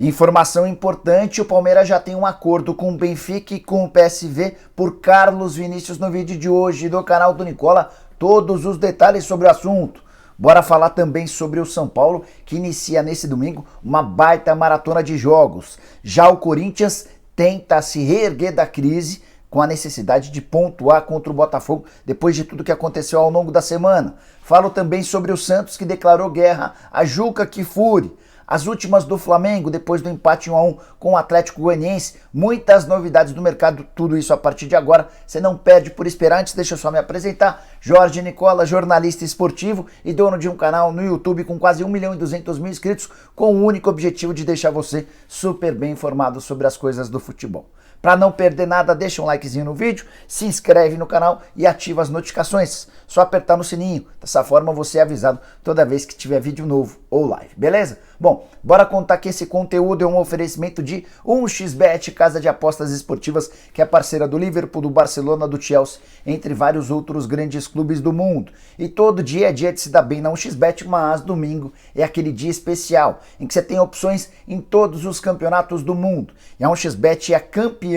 Informação importante, o Palmeiras já tem um acordo com o Benfica e com o PSV por Carlos Vinícius. No vídeo de hoje do canal do Nicola, todos os detalhes sobre o assunto. Bora falar também sobre o São Paulo, que inicia nesse domingo uma baita maratona de jogos. Já o Corinthians tenta se reerguer da crise com a necessidade de pontuar contra o Botafogo depois de tudo que aconteceu ao longo da semana. Falo também sobre o Santos, que declarou guerra a Juca Kfouri. As últimas do Flamengo, depois do empate 1-1 com o Atlético Goianiense, muitas novidades do mercado, tudo isso a partir de agora. Você não perde por esperar. Antes, deixa eu só me apresentar. Jorge Nicola, jornalista esportivo e dono de um canal no YouTube com quase 1.200.000 inscritos, com o único objetivo de deixar você super bem informado sobre as coisas do futebol. Para não perder nada, deixa um likezinho no vídeo, se inscreve no canal e ativa as notificações. Só apertar no sininho, dessa forma você é avisado toda vez que tiver vídeo novo ou live, beleza? Bom, bora contar que esse conteúdo é um oferecimento de 1xBet, casa de apostas esportivas, que é parceira do Liverpool, do Barcelona, do Chelsea, entre vários outros grandes clubes do mundo. E todo dia é dia de se dar bem na 1xBet, mas domingo é aquele dia especial, em que você tem opções em todos os campeonatos do mundo. E a 1xBet é a campeã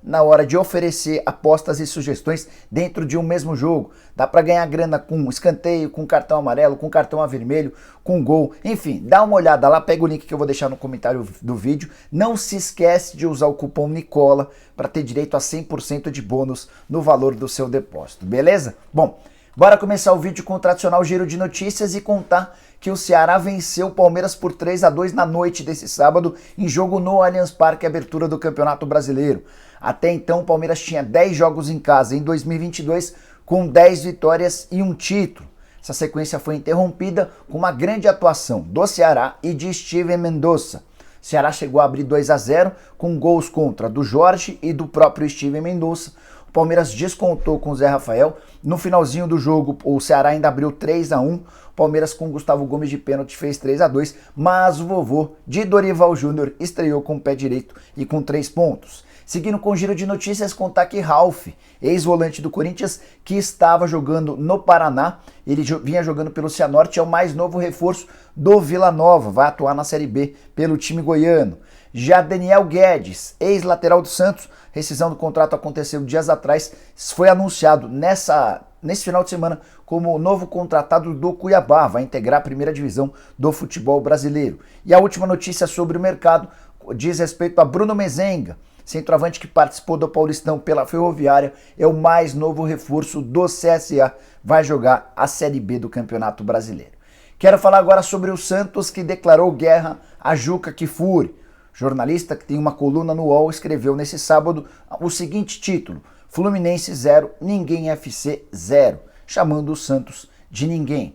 na hora de oferecer apostas e sugestões dentro de um mesmo jogo. Dá para ganhar grana com escanteio, com cartão amarelo, com cartão vermelho, com gol. Enfim, dá uma olhada lá, pega o link que eu vou deixar no comentário do vídeo. Não se esquece de usar o cupom Nicola para ter direito a 100% de bônus no valor do seu depósito, beleza? Bom, bora começar o vídeo com o tradicional giro de notícias e contar que o Ceará venceu o Palmeiras por 3-2 na noite desse sábado, em jogo no Allianz Parque, abertura do Campeonato Brasileiro. Até então, o Palmeiras tinha 10 jogos em casa em 2022, com 10 vitórias e um título. Essa sequência foi interrompida com uma grande atuação do Ceará e de Steven Mendonça. O Ceará chegou a abrir 2-0 com gols contra do Jorge e do próprio Steven Mendonça. O Palmeiras descontou com o Zé Rafael. No finalzinho do jogo, o Ceará ainda abriu 3-1. O Palmeiras com Gustavo Gomes de pênalti fez 3-2, mas o vovô de Dorival Júnior estreou com o pé direito e com 3 pontos. Seguindo com o giro de notícias, contar que Ralf, ex-volante do Corinthians, que estava jogando no Paraná, ele vinha jogando pelo Cianorte, é o mais novo reforço do Vila Nova, vai atuar na Série B pelo time goiano. Já Daniel Guedes, ex-lateral do Santos, rescisão do contrato aconteceu dias atrás, foi anunciado nesse final de semana como novo contratado do Cuiabá, vai integrar a primeira divisão do futebol brasileiro. E a última notícia sobre o mercado diz respeito a Bruno Mezenga, centroavante que participou do Paulistão pela Ferroviária, é o mais novo reforço do CSA, vai jogar a Série B do Campeonato Brasileiro. Quero falar agora sobre o Santos, que declarou guerra a Juca Kfouri. Jornalista que tem uma coluna no UOL escreveu nesse sábado o seguinte título: Fluminense 0, Ninguém FC 0, chamando o Santos de ninguém.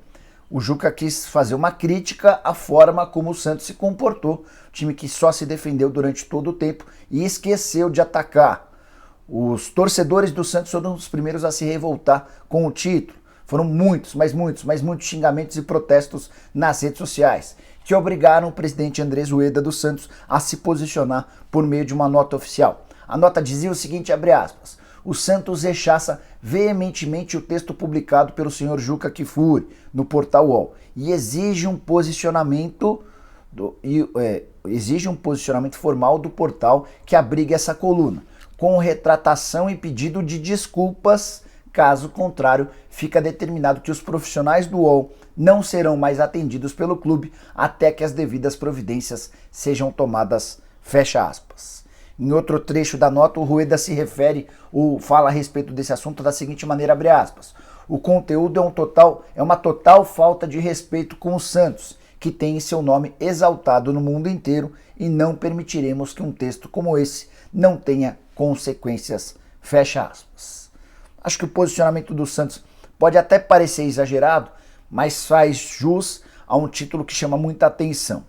O Juca quis fazer uma crítica à forma como o Santos se comportou, time que só se defendeu durante todo o tempo e esqueceu de atacar. Os torcedores do Santos foram os primeiros a se revoltar com o título. Foram muitos xingamentos e protestos nas redes sociais, que obrigaram o presidente Andrés Rueda dos Santos a se posicionar por meio de uma nota oficial. A nota dizia o seguinte, abre aspas: o Santos rechaça veementemente o texto publicado pelo senhor Juca Kfouri no portal UOL e exige um posicionamento formal do portal que abrigue essa coluna, com retratação e pedido de desculpas. Caso contrário, fica determinado que os profissionais do UOL não serão mais atendidos pelo clube até que as devidas providências sejam tomadas, fecha aspas. Em outro trecho da nota, o Rueda se refere ou fala a respeito desse assunto da seguinte maneira, abre aspas: o conteúdo é uma total falta de respeito com o Santos, que tem seu nome exaltado no mundo inteiro, e não permitiremos que um texto como esse não tenha consequências, fecha aspas. Acho que o posicionamento do Santos pode até parecer exagerado, mas faz jus a um título que chama muita atenção.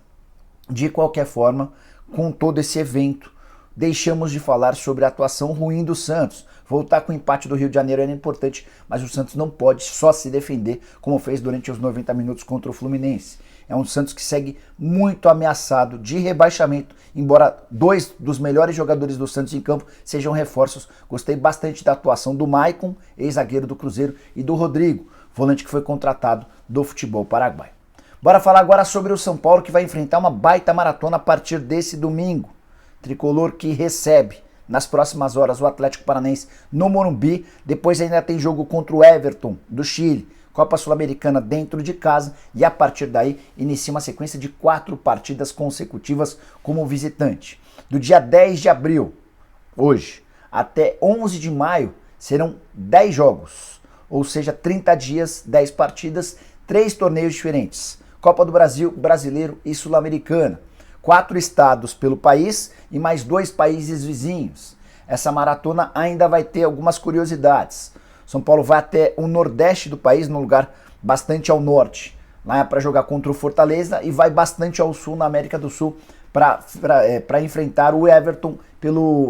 De qualquer forma, com todo esse evento, deixamos de falar sobre a atuação ruim do Santos. Voltar com o empate do Rio de Janeiro era importante, mas o Santos não pode só se defender como fez durante os 90 minutos contra o Fluminense. É um Santos que segue muito ameaçado de rebaixamento, embora 2 dos melhores jogadores do Santos em campo sejam reforços. Gostei bastante da atuação do Maicon, ex-zagueiro do Cruzeiro, e do Rodrigo, volante que foi contratado do futebol paraguaio. Bora falar agora sobre o São Paulo, que vai enfrentar uma baita maratona a partir desse domingo. Tricolor que recebe nas próximas horas o Atlético Paranaense no Morumbi. Depois ainda tem jogo contra o Everton do Chile, Copa Sul-Americana dentro de casa, e a partir daí inicia uma sequência de 4 partidas consecutivas como visitante. Do dia 10 de abril, hoje, até 11 de maio serão 10 jogos, ou seja, 30 dias, 10 partidas, 3 torneios diferentes. Copa do Brasil, Brasileiro e Sul-Americana. 4 estados pelo país e mais 2 países vizinhos. Essa maratona ainda vai ter algumas curiosidades. São Paulo vai até o nordeste do país, num lugar bastante ao norte. Lá é para jogar contra o Fortaleza, e vai bastante ao sul, na América do Sul, para enfrentar o Everton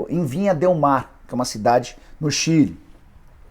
em Vinha del Mar, que é uma cidade no Chile.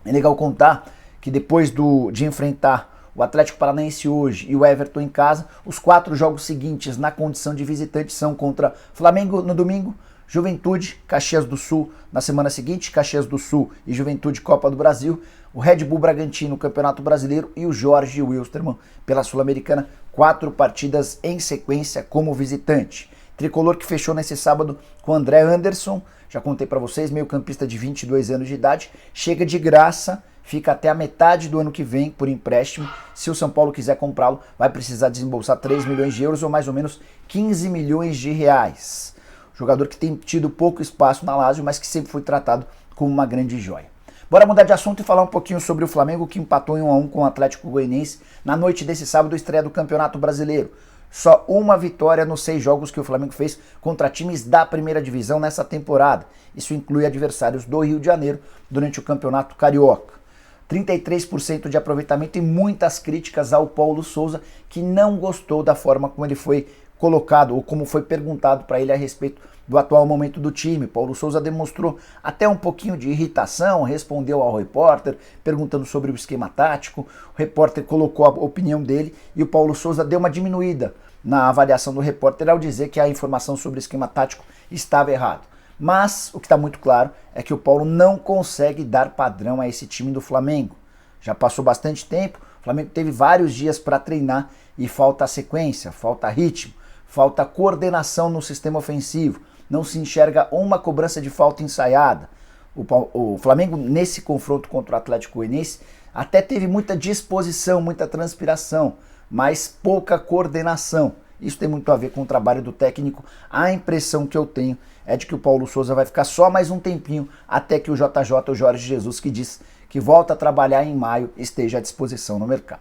É legal contar que depois de enfrentar o Atlético Paranaense hoje e o Everton em casa, os 4 jogos seguintes na condição de visitante são contra Flamengo no domingo, Juventude, Caxias do Sul na semana seguinte, Caxias do Sul e Juventude Copa do Brasil, o Red Bull Bragantino Campeonato Brasileiro e o Jorge Wilstermann pela Sul-Americana. 4 partidas em sequência como visitante. Tricolor que fechou nesse sábado com o André Anderson, já contei para vocês, meio-campista de 22 anos de idade, chega de graça, fica até a metade do ano que vem por empréstimo. Se o São Paulo quiser comprá-lo, vai precisar desembolsar 3 milhões de euros ou mais ou menos 15 milhões de reais. Jogador que tem tido pouco espaço na Lazio, mas que sempre foi tratado como uma grande joia. Bora mudar de assunto e falar um pouquinho sobre o Flamengo, que empatou em 1-1 com o Atlético Goianiense na noite desse sábado, estreia do Campeonato Brasileiro. Só uma vitória nos 6 jogos que o Flamengo fez contra times da primeira divisão nessa temporada. Isso inclui adversários do Rio de Janeiro durante o Campeonato Carioca. 33% de aproveitamento e muitas críticas ao Paulo Souza, que não gostou da forma como ele foi colocado ou como foi perguntado para ele a respeito do atual momento do time. Paulo Souza demonstrou até um pouquinho de irritação, respondeu ao repórter perguntando sobre o esquema tático. O repórter colocou a opinião dele e o Paulo Souza deu uma diminuída na avaliação do repórter ao dizer que a informação sobre o esquema tático estava errada. Mas o que está muito claro é que o Paulo não consegue dar padrão a esse time do Flamengo. Já passou bastante tempo, o Flamengo teve vários dias para treinar e falta sequência, falta ritmo, falta coordenação no sistema ofensivo. Não se enxerga uma cobrança de falta ensaiada. O Flamengo, nesse confronto contra o Atlético Goianiense, até teve muita disposição, muita transpiração, mas pouca coordenação. Isso tem muito a ver com o trabalho do técnico. A impressão que eu tenho é de que o Paulo Souza vai ficar só mais um tempinho até que o JJ, o Jorge Jesus, que diz que volta a trabalhar em maio, esteja à disposição no mercado.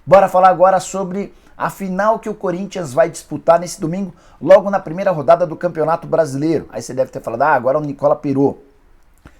Bora falar agora sobre a final que o Corinthians vai disputar nesse domingo, logo na primeira rodada do Campeonato Brasileiro. Aí você deve ter falado, agora o Nicola pirou.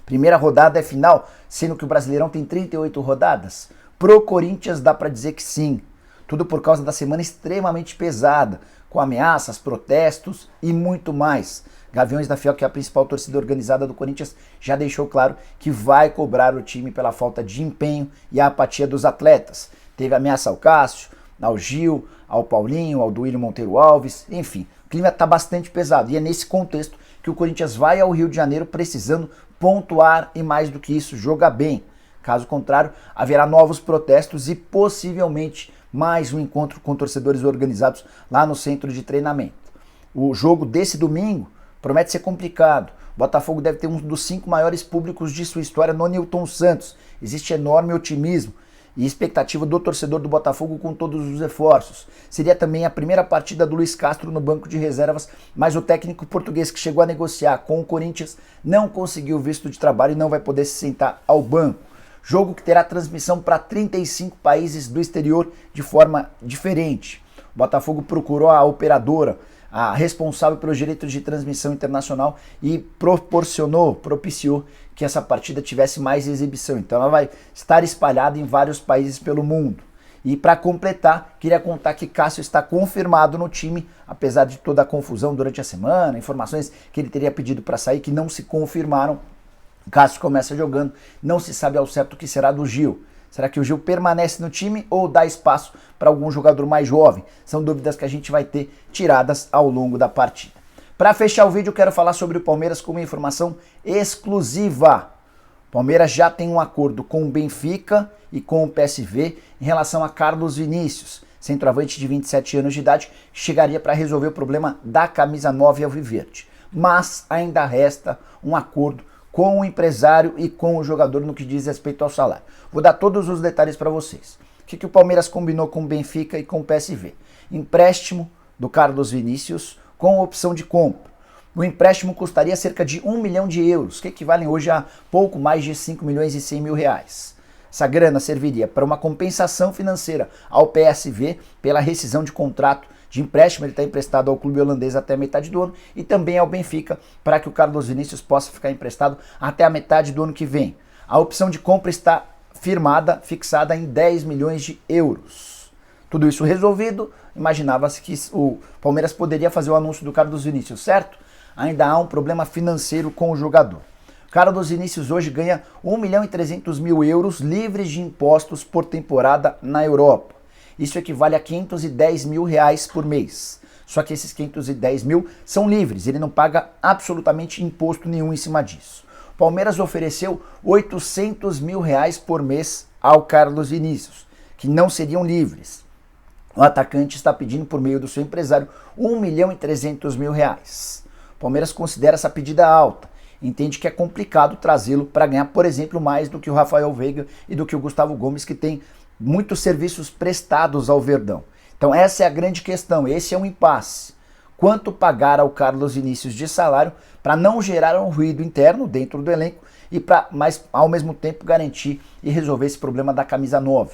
Primeira rodada é final, sendo que o Brasileirão tem 38 rodadas. Pro Corinthians dá pra dizer que sim. Tudo por causa da semana extremamente pesada, com ameaças, protestos e muito mais. Gaviões da Fiel, que é a principal torcida organizada do Corinthians, já deixou claro que vai cobrar o time pela falta de empenho e a apatia dos atletas. Teve ameaça ao Cássio, ao Gil, ao Paulinho, ao Duílio Monteiro Alves, enfim. O clima está bastante pesado e é nesse contexto que o Corinthians vai ao Rio de Janeiro precisando pontuar e, mais do que isso, jogar bem. Caso contrário, haverá novos protestos e possivelmente mais um encontro com torcedores organizados lá no centro de treinamento. O jogo desse domingo promete ser complicado. O Botafogo deve ter um dos 5 maiores públicos de sua história no Newton Santos. Existe enorme otimismo e expectativa do torcedor do Botafogo com todos os esforços. Seria também a primeira partida do Luiz Castro no banco de reservas, mas o técnico português que chegou a negociar com o Corinthians não conseguiu visto de trabalho e não vai poder se sentar ao banco. Jogo que terá transmissão para 35 países do exterior de forma diferente. O Botafogo procurou a operadora, a responsável pelos direitos de transmissão internacional, e propiciou que essa partida tivesse mais exibição. Então ela vai estar espalhada em vários países pelo mundo. E para completar, queria contar que Cássio está confirmado no time, apesar de toda a confusão durante a semana, informações que ele teria pedido para sair que não se confirmaram. Cássio começa jogando, não se sabe ao certo o que será do Gil. Será que o Gil permanece no time ou dá espaço para algum jogador mais jovem? São dúvidas que a gente vai ter tiradas ao longo da partida. Para fechar o vídeo, eu quero falar sobre o Palmeiras com uma informação exclusiva. O Palmeiras já tem um acordo com o Benfica e com o PSV em relação a Carlos Vinícius. centroavante de 27 anos de idade, chegaria para resolver o problema da camisa 9 alviverde. Mas ainda resta um acordo com o empresário e com o jogador no que diz respeito ao salário. Vou dar todos os detalhes para vocês. O que o Palmeiras combinou com o Benfica e com o PSV? Empréstimo do Carlos Vinícius com opção de compra. O empréstimo custaria cerca de 1 milhão de euros, que equivalem hoje a pouco mais de 5 milhões e 100 mil reais. Essa grana serviria para uma compensação financeira ao PSV pela rescisão de contrato de empréstimo, ele está emprestado ao clube holandês até a metade do ano, e também ao Benfica para que o Carlos Vinícius possa ficar emprestado até a metade do ano que vem. A opção de compra está fixada em 10 milhões de euros. Tudo isso resolvido, imaginava-se que o Palmeiras poderia fazer o anúncio do Carlos Vinícius, certo? Ainda há um problema financeiro com o jogador. Carlos Vinícius hoje ganha 1 milhão e 300 mil euros livres de impostos por temporada na Europa. Isso equivale a 510 mil reais por mês. Só que esses 510 mil são livres, ele não paga absolutamente imposto nenhum em cima disso. O Palmeiras ofereceu 800 mil reais por mês ao Carlos Vinícius, que não seriam livres. O atacante está pedindo por meio do seu empresário 1 milhão e 300 mil reais. O Palmeiras considera essa pedida alta. Entende que é complicado trazê-lo para ganhar, por exemplo, mais do que o Rafael Veiga e do que o Gustavo Gomes, que tem muitos serviços prestados ao Verdão. Então essa é a grande questão, esse é um impasse. Quanto pagar ao Carlos Vinícius de salário para não gerar um ruído interno dentro do elenco mas ao mesmo tempo garantir e resolver esse problema da camisa 9.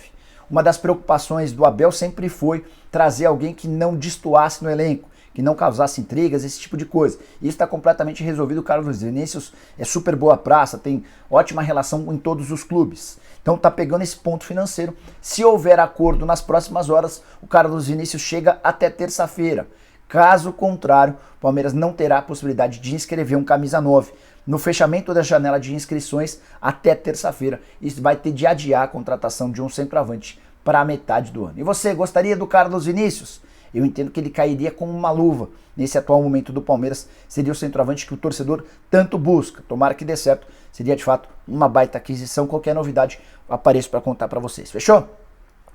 Uma das preocupações do Abel sempre foi trazer alguém que não destoasse no elenco, que não causasse intrigas, esse tipo de coisa. Isso está completamente resolvido. O Carlos Vinícius é super boa praça, tem ótima relação em todos os clubes. Então está pegando esse ponto financeiro. Se houver acordo nas próximas horas, o Carlos Vinícius chega até terça-feira. Caso contrário, o Palmeiras não terá a possibilidade de inscrever um camisa 9 no fechamento da janela de inscrições até terça-feira. Isso vai ter de adiar a contratação de um centroavante para a metade do ano. E você, gostaria do Carlos Vinícius? Eu entendo que ele cairia como uma luva nesse atual momento do Palmeiras. Seria o centroavante que o torcedor tanto busca. Tomara que dê certo. Seria de fato uma baita aquisição. Qualquer novidade apareço para contar para vocês. Fechou?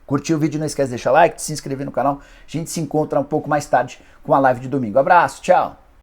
Curtiu o vídeo? Não esquece de deixar like, de se inscrever no canal. A gente se encontra um pouco mais tarde com a live de domingo. Abraço, tchau!